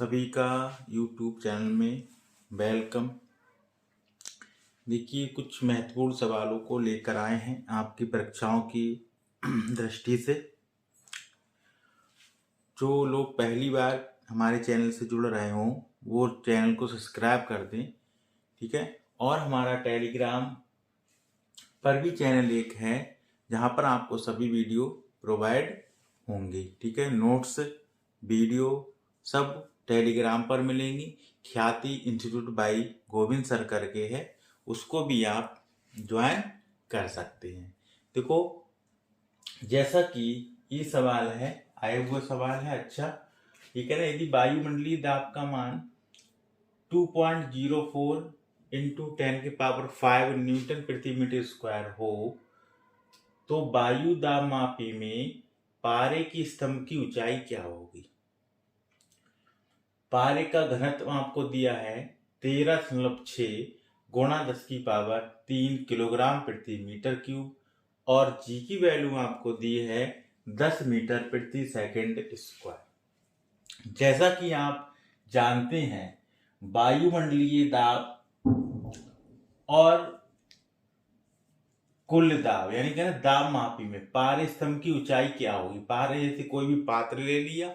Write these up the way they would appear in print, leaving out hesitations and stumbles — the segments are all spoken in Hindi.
सभी का YouTube चैनल में वेलकम। देखिए, कुछ महत्वपूर्ण सवालों को लेकर आए हैं आपकी परीक्षाओं की दृष्टि से। जो लोग पहली बार हमारे चैनल से जुड़ रहे हों वो चैनल को सब्सक्राइब कर दें, ठीक है। और हमारा टेलीग्राम पर भी चैनल एक है जहां पर आपको सभी वीडियो प्रोवाइड होंगे, ठीक है। नोट्स, वीडियो सब टेलीग्राम पर मिलेंगी। ख्याति इंस्टीट्यूट बाई गोविंद सर करके है, उसको भी आप ज्वाइन कर सकते हैं। देखो, जैसा कि ये सवाल है, आया हुआ सवाल है। अच्छा, ये कह रहे हैं यदि वायुमंडलीय दाब का मान 2.04 इंटू 10⁵ न्यूटन प्रति मीटर स्क्वायर हो तो वायु दाब मापी में पारे की स्तंभ की ऊंचाई क्या होगी। पारे का घनत्व आपको दिया है 13.6 गुणा 10⁻³ किलोग्राम प्रति मीटर क्यूब और जी की वैल्यू आपको दी है 10 मीटर प्रति सेकंड स्क्वायर। जैसा कि आप जानते हैं, वायुमंडलीय दाब और कुल दाब यानी कि दाब मापी में पारे स्तंभ की ऊंचाई क्या होगी। पारे जैसे कोई भी पात्र ले लिया,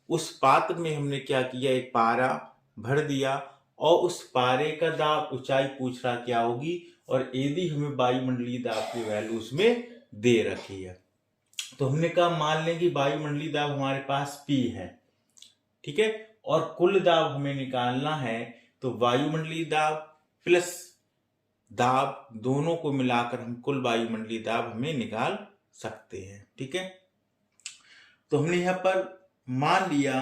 उस पात्र में हमने क्या किया, एक पारा भर दिया और उस पारे का दाब ऊंचाई पूछ रहा क्या होगी। और यदि हमें वायुमंडलीय दाब की वैल्यू उसमें दे रखी है तो हमने कहा मान लें कि वायुमंडलीय दाब हमारे पास P है, ठीक है। और कुल दाब हमें निकालना है तो वायुमंडलीय दाब प्लस दाब दोनों को मिलाकर हम कुल वायुमंडलीय दाब हमें निकाल सकते हैं, ठीक है। तो हमने यहां पर मान लिया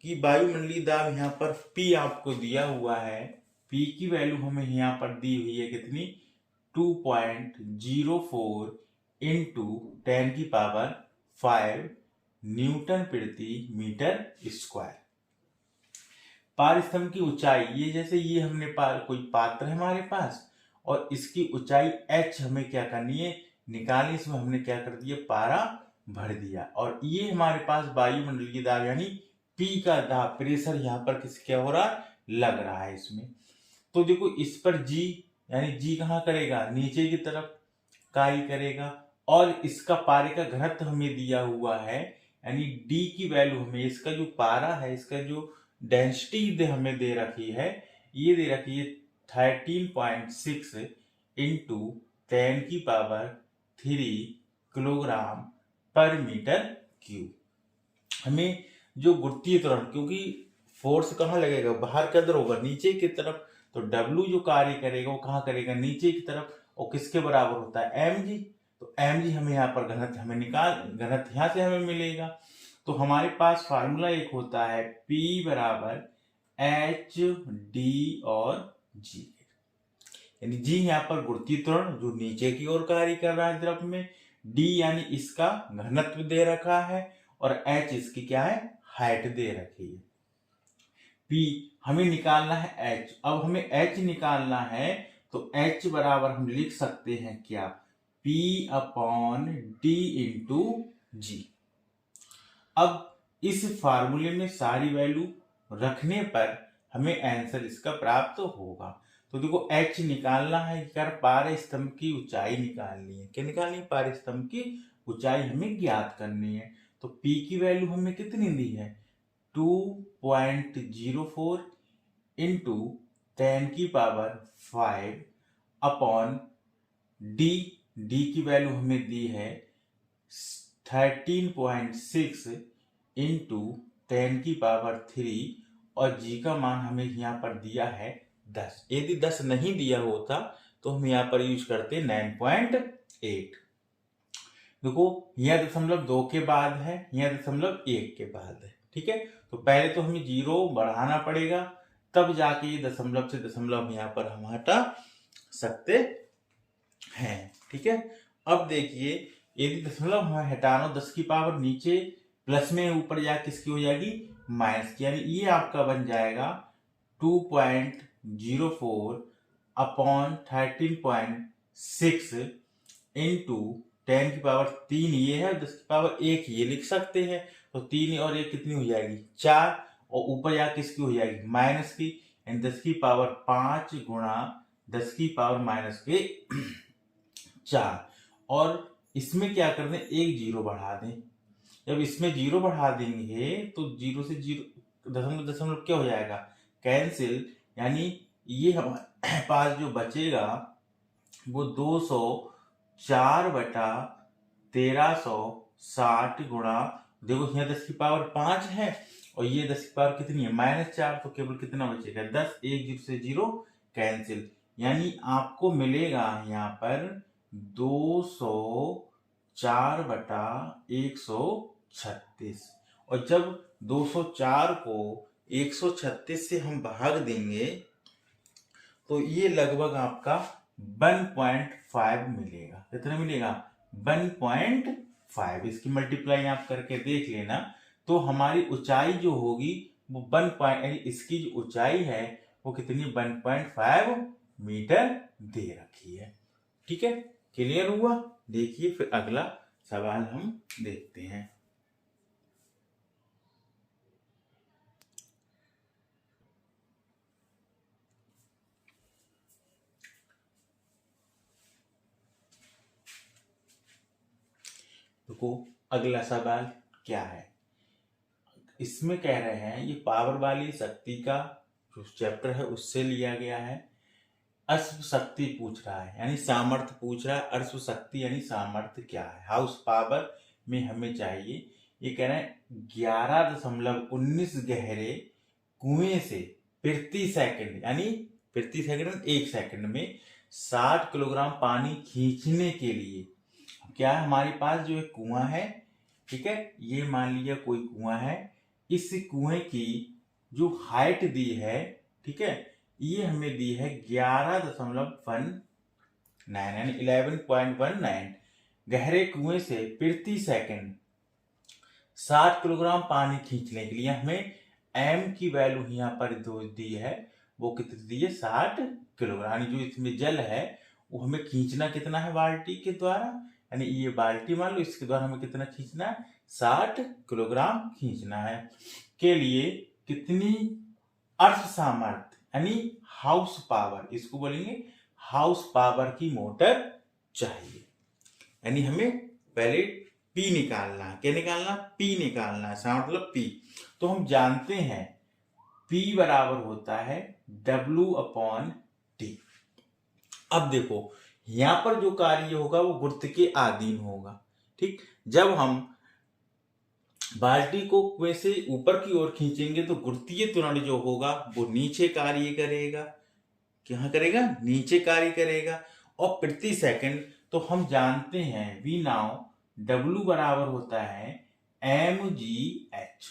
कि वायुमंडलीय दाब यहाँ पर P आपको दिया हुआ है। P की वैल्यू हमें यहाँ पर दी हुई है कितनी, 2.04 इंटू 10⁵ न्यूटन प्रति मीटर स्क्वायर। पार स्तंभ की ऊंचाई, ये जैसे ये हमने कोई पात्र है हमारे पास और इसकी ऊंचाई h हमें क्या करनी है, निकालनी। इसमें हमने क्या कर दिया, पारा भर दिया। और ये हमारे पास वायुमंडलीय दाब यानी P का दाब, प्रेशर यहाँ पर क्या हो रहा, लग रहा है इसमें। तो देखो, इस पर G यानी G कहाँ करेगा, नीचे की तरफ कार्य करेगा। और इसका पारे का घनत्व हमें दिया हुआ है यानी D की वैल्यू हमें, इसका जो पारा है, इसका जो डेंसिटी हमें दे रखी है, ये दे रखी है 13.6 इंटू 10⁻³ किलोग्राम पर मीटर क्यूब। हमें जो गुरुत्वीय त्वरण, क्योंकि फोर्स कहाँ लगेगा, बाहर के अंदर होगा, नीचे की तरफ, तो W जो कार्य करेगा वो कहाँ करेगा, नीचे की तरफ। और किसके बराबर होता है, mg। तो mg हमें यहाँ पर घनत्व हमें घनत्व यहाँ से हमें मिलेगा। तो हमारे पास फार्मूला एक होता है P बराबर h d और g, यानी g यहाँ पर गुरुत्वीय त्वरण जो नीचे की ओर कार्य कर रहा है द्रव में, d यानी इसका घनत्व दे रखा है और h इसकी क्या है, हाइट दे रखी है। P हमें निकालना है h। अब हमें h निकालना है तो h बराबर हम लिख सकते हैं क्या, P अपॉन d इंटू जी। अब इस फार्मूले में सारी वैल्यू रखने पर हमें आंसर इसका प्राप्त होगा। तो देखो, h निकालना है, कर पारे स्तंभ की ऊंचाई निकालनी है। क्या निकालनी है, पारे स्तंभ की ऊंचाई हमें ज्ञात करनी है। तो P की वैल्यू हमें कितनी दी है, 2.04 इंटू 10⁵ अपॉन D की वैल्यू हमें दी है 13.6 इंटू 10⁻³ और G का मान हमें यहाँ पर दिया है 10। यदि 10 नहीं दिया होता तो हम यहाँ पर यूज करते 9.8। देखो, यह 0.2 के बाद है, यह 0.1 के बाद है, ठीक है। तो पहले तो हमें 0 बढ़ाना पड़ेगा, तब जाके ये दशमलव से दशमलव यहाँ पर हम हटा सकते हैं, ठीक है। अब देखिए, यदि दशमलव हम हटाना 10 की पावर नीचे प्लस में ऊपर जा किसकी हो जाएगी, माइनस की, यानी ये आपका बन जाएगा 2.04 अपॉन 13.6 इंटू 10⁻³ ये है, 10⁻1 ये लिख सकते हैं। तो 3 और 1 कितनी हो जाएगी 4, और ऊपर या किसकी हो जाएगी माइनस की, यानी 10 की पावर 5 गुणा 10 की पावर माइनस के 4। और इसमें क्या कर दें, एक जीरो बढ़ा दें। जब इसमें जीरो बढ़ा देंगे तो जीरो से जीरो दशमलव दशमलव क्या हो जाएगा कैंसिल, यानी ये हमारे पास जो बचेगा वो 204/1360 गुणा, देखो यहाँ 10 की पावर 5 है और ये 10 की पावर कितनी है -4, तो केवल कितना बचेगा 10, एक जीरो से जीरो कैंसिल, यानी आपको मिलेगा यहाँ पर 204/136। और जब 204 को 136 से हम भाग देंगे तो ये लगभग आपका 1.5 मिलेगा। कितना मिलेगा 1.5। इसकी मल्टीप्लाई आप करके देख लेना, तो हमारी ऊंचाई जो होगी वो 1 इसकी जो ऊंचाई है वो कितनी 1.5 मीटर दे रखी है। ठीक है, क्लियर हुआ। देखिए फिर अगला सवाल हम देखते हैं। देखो अगला सवाल क्या है, इसमें कह रहे हैं ये पावर वाली शक्ति का जो चैप्टर है उससे लिया गया है। अश्व शक्ति पूछ रहा है, यानी सामर्थ्य पूछ रहा है। अश्व शक्ति यानी सामर्थ्य क्या है, हाउस पावर में हमें चाहिए। ये कह रहे हैं 11.19 गहरे कुएं से प्रति सेकंड, यानी प्रति सेकंड 1 सेकंड में 60 किलोग्राम पानी खींचने के लिए क्या है, हमारे पास जो एक कुआं है, ठीक है, ये मान लिया कोई कुआं है, इस कुएं की जो हाइट दी है, ठीक है, ये हमें दी है 11.19 यानी 11.19 गहरे कुएं से प्रति सेकंड 60 किलोग्राम पानी खींचने के लिए हमें एम की वैल्यू यहाँ पर दो दी है, वो कितनी दी है 60 किलोग्राम। जो इसमें जल है वो हमें खींचना कितना है बाल्टी के द्वारा, यानी ये बाल्टी मान लो, इसके द्वारा हमें कितना खींचना है 60 किलोग्राम खींचना है। के लिए कितनी अर्थ सामर्थ्य यानी हाउस पावर, इसको बोलेंगे हाउस पावर की मोटर चाहिए। यानी हमें पहले पी निकालना है, क्या निकालना, पी निकालना है, मतलब पी। तो हम जानते हैं पी बराबर होता है W/T। अब देखो यहां पर जो कार्य होगा वो गुरुत्व के अधीन होगा। ठीक, जब हम बाल्टी को कुएं से ऊपर की ओर खींचेंगे तो गुरुत्वीय त्वरण जो होगा वो नीचे कार्य करेगा। क्या करेगा, नीचे कार्य करेगा। और प्रति सेकंड तो हम जानते हैं वी नाउ W बराबर होता है mgh।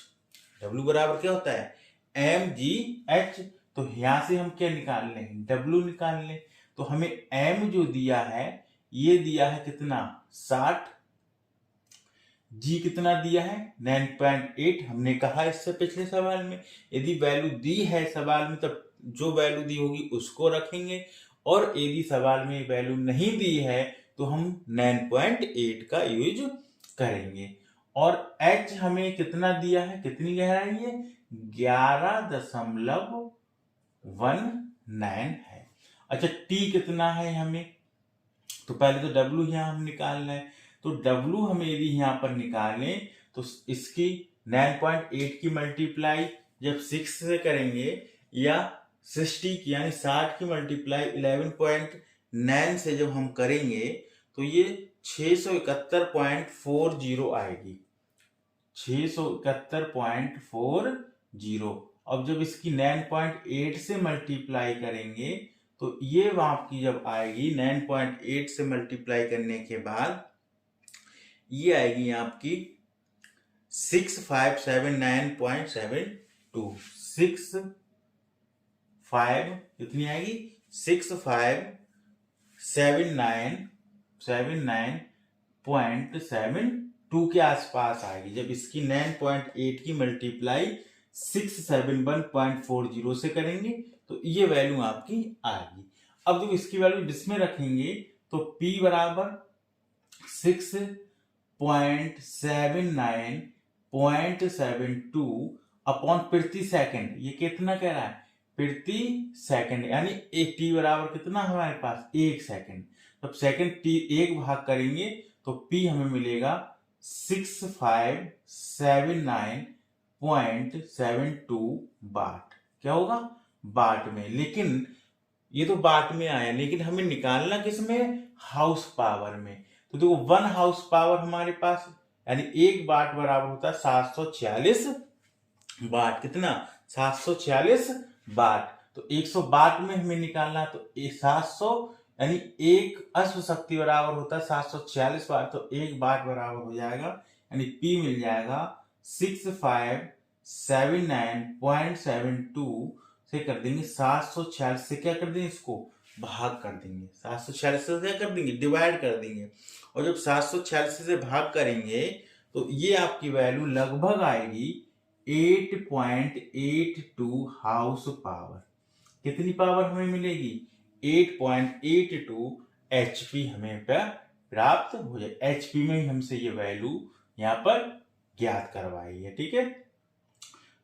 W बराबर क्या होता है mgh। तो यहां से हम क्या निकाल लें, W निकाल लें। तो हमें m जो दिया है ये दिया है कितना 60, जी कितना दिया है 9.8। हमने कहा इससे पिछले सवाल में यदि वैल्यू दी है सवाल में तब जो वैल्यू दी होगी उसको रखेंगे, और यदि सवाल में वैल्यू नहीं दी है तो हम 9.8 का यूज करेंगे। और h हमें कितना दिया है, कितनी गहराई है 11.19 है। अच्छा t कितना है हमें, तो पहले तो W यहाँ हम निकालना है। तो W हमें यदि यहाँ पर निकालें तो इसकी 9.8 की मल्टीप्लाई जब 6 से करेंगे या 60 की यानी 60 की मल्टीप्लाई 11.9 से जब हम करेंगे तो ये 671.40 आएगी, 671.40। अब जब इसकी 9.8 से मल्टीप्लाई करेंगे तो ये आपकी जब आएगी 9.8 से मल्टीप्लाई करने के बाद ये आएगी आपकी 6579.72। 65 कितनी आएगी 6579.72 के आसपास आएगी। जब इसकी 9.8 की मल्टीप्लाई 671.40 से करेंगे तो ये वैल्यू आपकी आएगी। अब जब इसकी वैल्यू जिसमें रखेंगे तो P बराबर 6.79 0.72 अपॉन प्रति सेकंड, ये कितना कह रहा है प्रति सेकंड, यानी एक टी बराबर कितना हमारे पास 1 सेकंड। तब सेकंड टी 1 भाग करेंगे तो पी हमें मिलेगा 6579.72 वाट। क्या होगा वाट में, लेकिन ये तो वाट में आया, लेकिन हमें निकालना किस में, हाउस पावर में। तो देखो 1 हाउस पावर हमारे पास, यानी 1 वाट बराबर होता है 746 वाट। कितना 746 वाट। तो 100 वाट में हमें निकालना, तो 700 यानी एक अश्व शक्ति बराबर होता है 746 वाट। तो 1 वाट बराबर हो जाएगा, यानी पी मिल जाएगा 6579.72 से कर देंगे 746 से, क्या कर देंगे इसको भाग कर देंगे, 746 से क्या कर देंगे डिवाइड कर देंगे। और जब 746 से भाग करेंगे तो ये आपकी वैल्यू लगभग आएगी 8.82 हाउस पावर। कितनी पावर हमें मिलेगी 8.82 एचपी हमें प्राप्त हो जाए। एचपी में ही हमसे ये वैल्यू यहाँ पर ज्ञात करवाई है। ठीक है,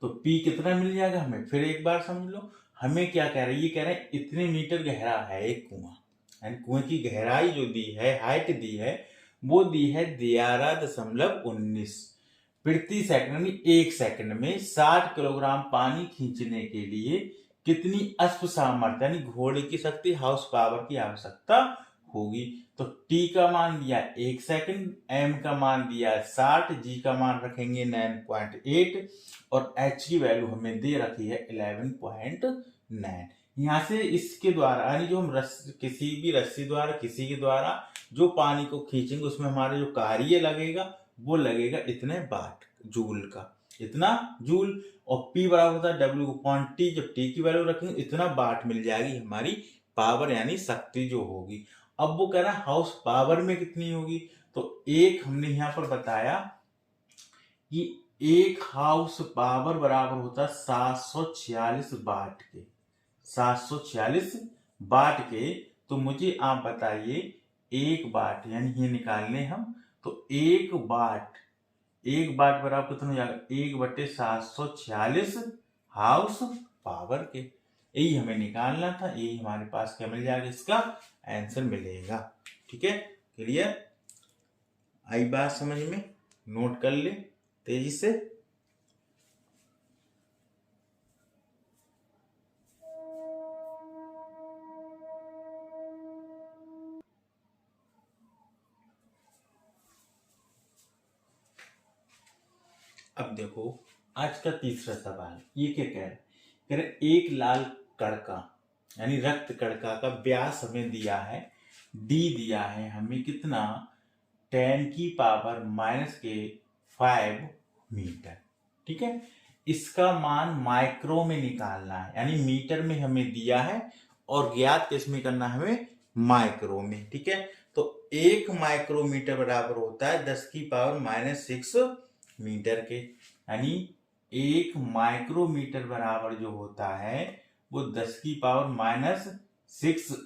तो P कितना मिल जाएगा हमें, फिर एक बार समझ लो। हमें क्या कह रहे हैं, ये कह रहे हैं इतने मीटर गहरा है एक कुआं, यानी कुएं की गहराई जो दी है, हाइट दी है, वो दी है 11.19 प्रति सेकंड, यानी 1 सेकंड में 60 किलोग्राम पानी खींचने के लिए कितनी अश्व सामर्थ्य यानी घोड़े की शक्ति, हाउस पावर की आवश्यकता होगी। तो T का मान दिया 1 सेकंड, M का मान दिया 60, G का मान रखेंगे 9.8 और H की वैल्यू हमें दे रखी है 11.9। यहाँ से इसके द्वारा, यानी जो हम किसी भी रस्सी द्वारा, किसी के द्वारा जो पानी को खींचेंगे उसमें हमारा जो कार्य लगेगा वो लगेगा इतने वाट, जूल का, इतना जूल। और P बराबर होता है W अपॉन T, जब T की वैल्यू रखेंगे इतना वाट मिल जाएगी हमारी पावर, यानी शक्ति जो होगी। अब वो कह रहा है हाउस पावर में कितनी होगी, तो एक हमने यहां पर बताया कि एक हाउस पावर बराबर होता है 746 वाट के, 746 वाट के। तो मुझे आप बताइए 1 वाट, यानी ये निकालने हम, तो 1 वाट बराबर कितना हो जाएगा 1/746 हाउस पावर के। यही हमें निकालना था, यही हमारे पास क्या मिल जाएगा, इसका आंसर मिलेगा। ठीक है, क्लियर, आई बात समझ में, नोट कर ले तेजी से। अब देखो आज का तीसरा सवाल, ये क्या कह रहे हैं, एक लाल कणका यानी रक्त कणका का व्यास हमें दिया है, डी दिया है हमें कितना 10⁻⁻5 मीटर। ठीक है, इसका मान माइक्रो में निकालना है, यानी मीटर में हमें दिया है और ज्ञात किसमें करना है हमें, माइक्रो में। ठीक है, तो 1 माइक्रोमीटर बराबर होता है 10⁻⁻6 मीटर के, यानी 1 माइक्रोमीटर बराबर जो होता है वो 10⁻⁻6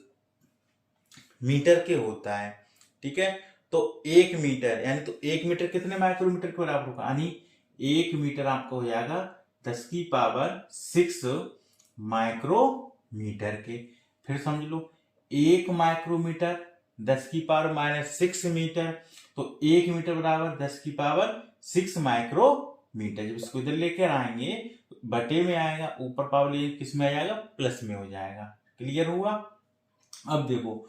मीटर के होता है। ठीक है, तो 1 मीटर, यानी तो 1 मीटर कितने माइक्रोमीटर के बराबर होगा, यानी 1 मीटर आपका हो जाएगा 10⁻6 माइक्रोमीटर के। फिर समझ लो 1 माइक्रोमीटर 10⁻⁻6 मीटर, तो 1 मीटर बराबर 10⁻6 माइक्रोमीटर। जब इसको इधर लेकर आएंगे बटे में आएगा, ऊपर पावर ले किस में आ जाएगा, प्लस में हो जाएगा। क्लियर हुआ। अब देखो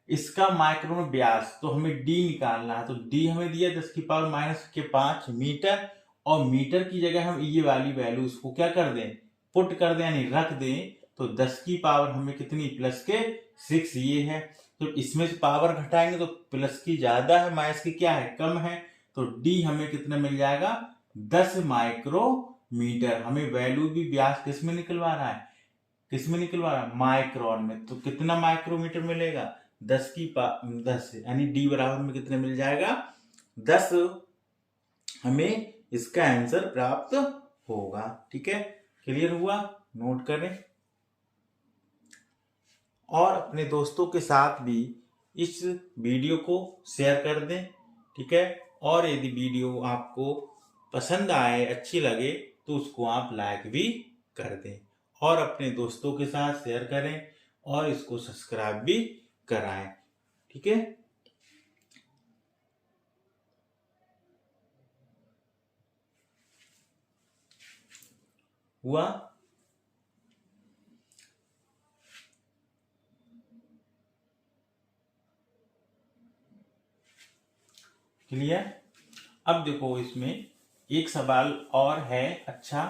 इसका माइक्रो में व्यास, तो हमें डी निकालना है, तो डी हमें दिया 10⁻⁻5 मीटर, और मीटर की जगह हम ये वाली वैल्यू उसको क्या कर दें, पुट कर दें, यानी रख दें। तो 10 की पावर हमें कितनी, प्लस के 6 ये है, तो इसमें से पावर घटाएंगे तो प्लस की ज्यादा है, माइनस की क्या है कम है, तो डी हमें कितना मिल जाएगा 10 माइक्रोमीटर। हमें वैल्यू भी व्यास किस में निकलवा रहा है, किस में निकलवा रहा है, माइक्रोन में। तो कितना माइक्रोमीटर मिलेगा 10 यानी डी बराबर में कितने मिल जाएगा 10, हमें इसका आंसर प्राप्त होगा। ठीक है, क्लियर हुआ, नोट करें और अपने दोस्तों के साथ भी इस वीडियो को शेयर कर दें। ठीक है, और यदि वीडियो आपको पसंद आए, अच्छी लगे तो उसको आप लाइक भी कर दें और अपने दोस्तों के साथ शेयर करें और इसको सब्सक्राइब भी कराएं। ठीक है, हुआ? क्लियर? अब देखो इसमें एक सवाल और है, अच्छा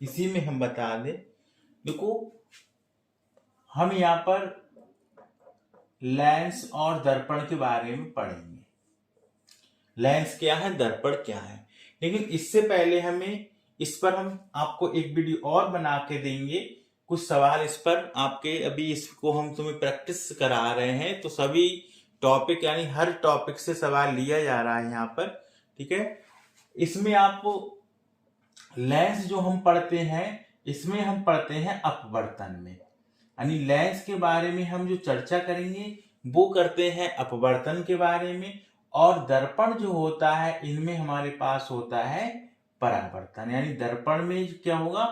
इसी में हम बता दें। देखो हम यहाँ पर लेंस और दर्पण के बारे में पढ़ेंगे। लेंस क्या है, दर्पण क्या है, लेकिन इससे पहले हमें इस पर हम आपको एक वीडियो और बना के देंगे, कुछ सवाल इस पर आपके, अभी इसको हम तुम्हें प्रैक्टिस करा रहे हैं, तो सभी टॉपिक यानी हर टॉपिक से सवाल लिया जा रहा है यहाँ पर। ठीक है, इसमें आपको लेंस जो हम पढ़ते हैं, इसमें हम पढ़ते हैं अपवर्तन में, यानी लेंस के बारे में हम जो चर्चा करेंगे वो करते हैं अपवर्तन के बारे में, और दर्पण जो होता है इनमें हमारे पास होता है परावर्तन। यानी दर्पण में क्या होगा,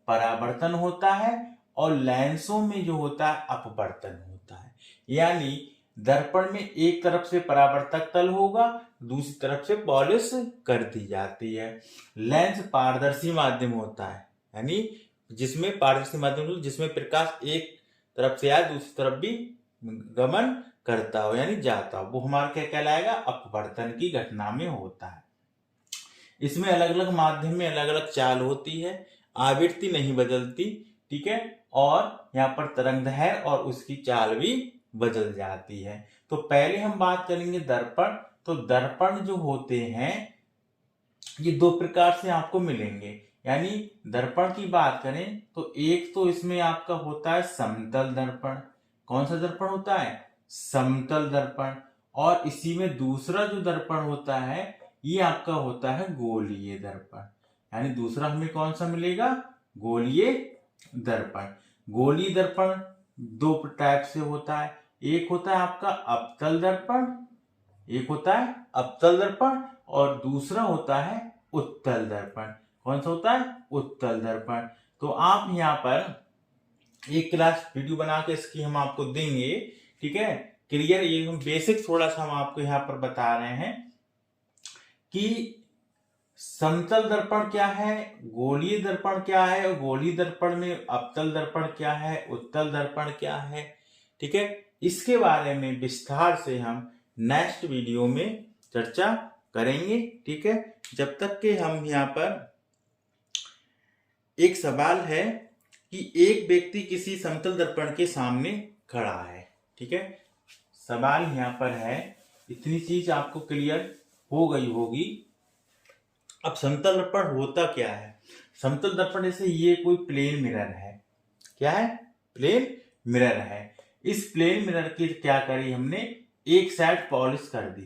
परावर्तन होता है, और लेंसों में जो होता है अपवर्तन होता है। यानी दर्पण में एक तरफ से परावर्तक तल होगा, दूसरी तरफ से पॉलिश कर दी जाती है। लेंस पारदर्शी माध्यम होता है, यानी जिसमें पारदर्शी माध्यम जिसमें प्रकाश एक तरफ से आए दूसरी तरफ भी गमन करता हो यानी जाता हो, वो हमारा क्या कहलाएगा, अपवर्तन की घटना में होता है। इसमें अलग अलग माध्यम में अलग अलग चाल होती है, आवृत्ति नहीं बदलती। ठीक है, और यहाँ पर तरंगदैर्घ्य और उसकी चाल भी बदल जाती है। तो पहले हम बात करेंगे दर्पण। तो दर्पण जो होते हैं ये दो प्रकार से आपको मिलेंगे। यानी दर्पण की बात करें तो एक तो इसमें आपका होता है समतल दर्पण। कौन सा दर्पण होता है, समतल दर्पण। और इसी में दूसरा जो दर्पण होता है ये आपका होता है गोलीय दर्पण। यानी दूसरा हमें कौन सा मिलेगा, गोलीय दर्पण। गोलीय दर्पण दो टाइप से होता है, एक होता है आपका अवतल दर्पण, एक होता है अवतल दर्पण, और दूसरा होता है उत्तल दर्पण। कौन सा होता है, उत्तल दर्पण। तो आप यहाँ पर एक क्लास वीडियो बना के इसकी हम आपको देंगे। ठीक है, क्लियर? ये हम बेसिक थोड़ा सा हम आपको यहाँ पर बता रहे हैं कि समतल दर्पण क्या है, गोलीय दर्पण क्या है, और गोलीय दर्पण में अवतल दर्पण क्या है, उत्तल दर्पण क्या है। ठीक है, इसके बारे में विस्तार से हम नेक्स्ट वीडियो में चर्चा करेंगे। ठीक है, जब तक के हम यहाँ पर एक सवाल है कि एक व्यक्ति किसी समतल दर्पण के सामने खड़ा है। ठीक है, सवाल यहाँ पर है, इतनी चीज आपको क्लियर हो गई होगी। अब समतल दर्पण होता क्या है, समतल दर्पण जैसे ये कोई प्लेन मिरर है, क्या है, प्लेन मिरर है। इस प्लेन मिरर की क्या करी हमने, एक साइड पॉलिश कर दी,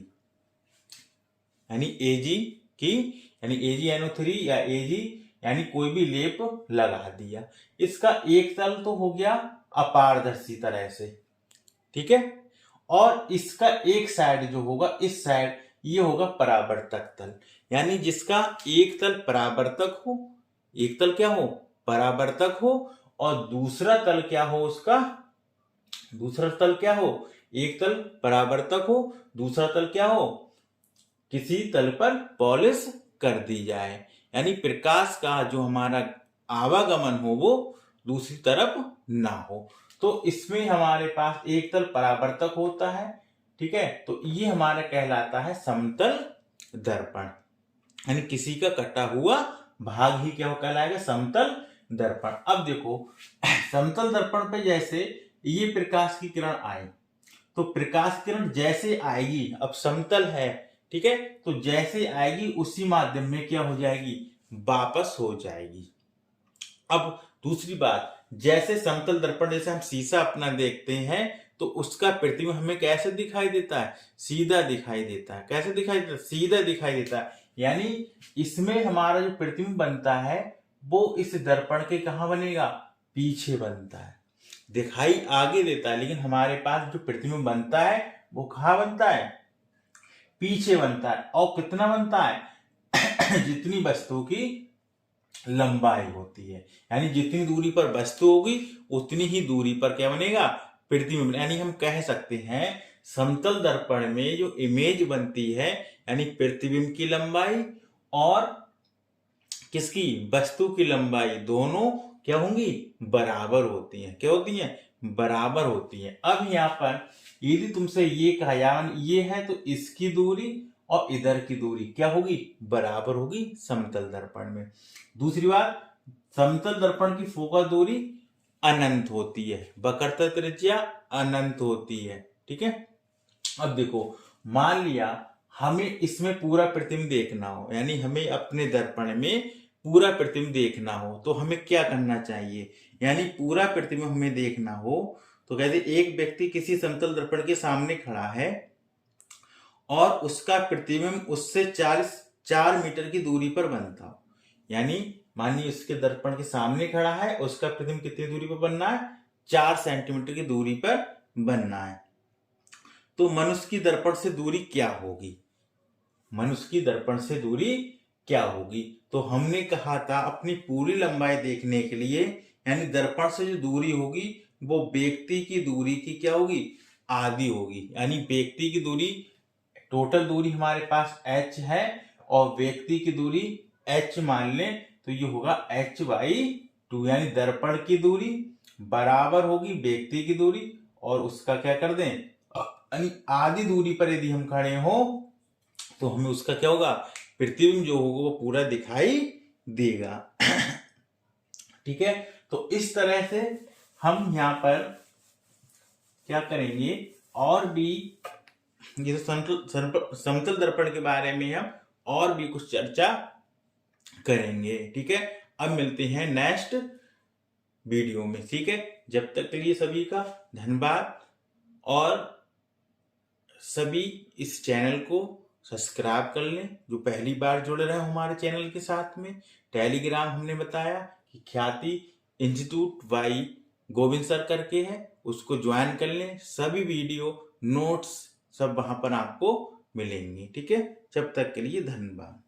यानी एजी की, यानी AgNO3 या एजी यानी कोई भी लेप लगा दिया। इसका एक तल तो हो गया अपारदर्शी तरह से। ठीक है, और इसका एक साइड जो होगा, इस साइड ये होगा परावर्तक तल। यानी जिसका एक तल परावर्तक हो, एक तल क्या हो, परावर्तक हो, और दूसरा तल क्या हो, उसका दूसरा तल क्या हो, एक तल परावर्तक हो, दूसरा तल क्या हो, किसी तल पर पॉलिश कर दी जाए। यानी प्रकाश का जो हमारा आवागमन हो वो दूसरी तरफ ना हो। तो इसमें हमारे पास एक तल परावर्तक होता है। ठीक है, तो ये हमारा कहलाता है समतल दर्पण, यानी किसी का कटा हुआ भाग ही क्या कहलाएगा, समतल दर्पण। अब देखो समतल दर्पण पे जैसे ये प्रकाश की किरण आई, तो प्रकाश किरण जैसे आएगी, अब समतल है, ठीक है, तो जैसे आएगी उसी माध्यम में क्या हो जाएगी, वापस हो जाएगी। अब दूसरी बात, जैसे समतल दर्पण जैसे हम शीशा अपना देखते हैं तो उसका प्रतिबिंब हमें कैसे दिखाई देता है, सीधा दिखाई देता है। कैसे दिखाई देता है, सीधा दिखाई देता है। यानी इसमें हमारा जो प्रतिबिंब बनता है वो इस दर्पण के कहां बनेगा, पीछे बनता है, दिखाई आगे देता है, लेकिन हमारे पास जो प्रतिबिंब बनता है वो कहां बनता है, पीछे बनता है। और कितना बनता है जितनी वस्तु की लंबाई होती है, यानी जितनी दूरी पर वस्तु होगी उतनी ही दूरी पर क्या बनेगा, प्रतिबिंब। यानी हम कह सकते हैं समतल दर्पण में जो इमेज बनती है, यानी प्रतिबिंब की लंबाई और किसकी, वस्तु की लंबाई, दोनों क्या होंगी, बराबर होती हैं। क्या होती हैं, बराबर होती हैं। अब यहाँ पर यदि तुमसे ये कहा जाए ये है तो इसकी दूरी और इधर की दूरी क्या होगी, बराबर होगी समतल दर्पण में। दूसरी बात, समतल दर्पण की फोकस दूरी अनंत होती है, वक्रता त्रिज्या अनंत होती है। ठीक है। अब देखो, मान लिया हमें इसमें पूरा प्रतिबिंब देखना हो, यानी हमें अपने दर्पण में पूरा प्रतिबिंब देखना हो तो हमें क्या करना चाहिए, यानी पूरा प्रतिबिंब हमें देखना हो तो कहते एक व्यक्ति किसी समतल दर्पण के सामने खड़ा है और उसका प्रतिबिंब उससे 4 मीटर की दूरी पर बनता हो, यानी मानिए उसके दर्पण के सामने खड़ा है, उसका प्रतिबिंब कितनी दूरी पर बनना है, 4 सेंटीमीटर की दूरी पर बनना है। तो मनुष्य की दर्पण से दूरी क्या होगी, मनुष्य की दर्पण से दूरी क्या होगी। तो हमने कहा था अपनी पूरी लंबाई देखने के लिए, यानी दर्पण से जो दूरी होगी वो व्यक्ति की दूरी की क्या होगी, आधी होगी। यानी व्यक्ति की दूरी, टोटल दूरी हमारे पास h है और व्यक्ति की दूरी h मान लें तो ये होगा h/2, यानी दर्पण की दूरी बराबर होगी व्यक्ति की दूरी और उसका क्या कर दें, यानी आधी दूरी पर यदि हम खड़े हो तो हमें उसका क्या होगा, प्रतिबिंब जो होगा वो पूरा दिखाई देगा। ठीक है। तो इस तरह से हम यहाँ पर क्या करेंगे, और भी ये समतल दर्पण के बारे में हम और भी कुछ चर्चा करेंगे। ठीक है। अब मिलते हैं नेक्स्ट वीडियो में। ठीक है। जब तक के लिए सभी का धन्यवाद और सभी इस चैनल को सब्सक्राइब कर लें। जो पहली बार जुड़ रहे हो हमारे चैनल के साथ में, टेलीग्राम हमने बताया कि ख्याति इंस्टीट्यूट बाई गोविंद सर करके है, उसको ज्वाइन कर लें। सभी वीडियो नोट्स सब वहां पर आपको मिलेंगे। ठीक है। जब तक के लिए धन्यवाद।